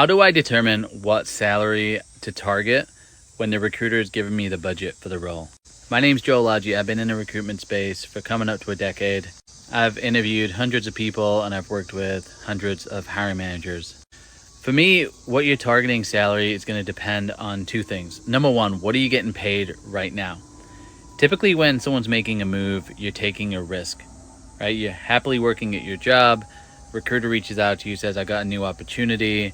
How do I determine what salary to target when the recruiter is giving me the budget for the role? My name's Joel Lodgy. I've been in the recruitment space for coming up to a decade. I've interviewed hundreds of people and I've worked with hundreds of hiring managers. For me, what you're targeting salary is going to depend on two things. Number one, what are you getting paid right now? Typically, when someone's making a move, you're taking a risk, right? You're happily working at your job. Recruiter reaches out to you, says, I got a new opportunity.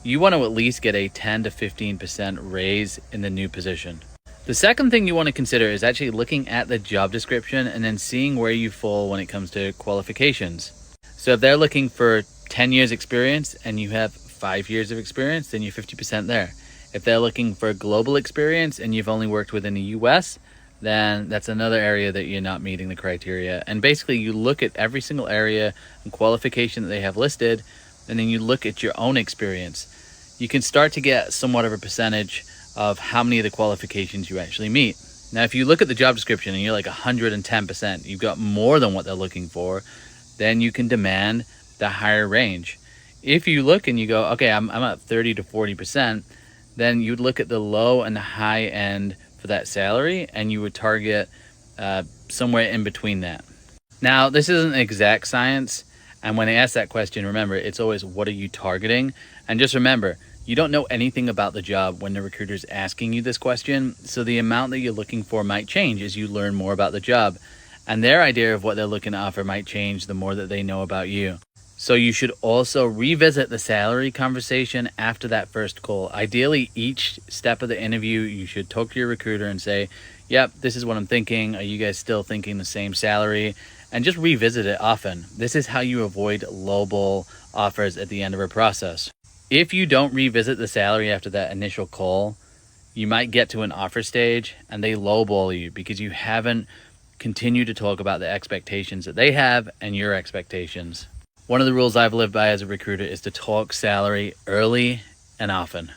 You want to at least get a 10 to 15% raise in the new position. The second thing you want to consider is actually looking at the job description and then seeing where you fall when it comes to qualifications. So if they're looking for 10 years experience and you have 5 years of experience, then you're 50% there. If they're looking for global experience and you've only worked within the US, then that's another area that you're not meeting the criteria. And basically you look at every single area and qualification that they have listed, and then you look at your own experience. You can start to get somewhat of a percentage of how many of the qualifications you actually meet. Now, if you look at the job description and you're like 110%, you've got more than what they're looking for, then you can demand the higher range. If you look and you go, okay, I'm at 30 to 40%, then you'd look at the low and the high end for that salary and you would target somewhere in between that. Now, this isn't exact science. And when they ask that question, remember, it's always, what are you targeting? And just remember, you don't know anything about the job when the recruiter's asking you this question. So the amount that you're looking for might change as you learn more about the job. And their idea of what they're looking to offer might change the more that they know about you. So you should also revisit the salary conversation after that first call. Ideally, each step of the interview, you should talk to your recruiter and say, yep, this is what I'm thinking. Are you guys still thinking the same salary? And just revisit it often. This is how you avoid lowball offers at the end of a process. If you don't revisit the salary after that initial call, you might get to an offer stage and they lowball you because you haven't continued to talk about the expectations that they have and your expectations. One of the rules I've lived by as a recruiter is to talk salary early and often.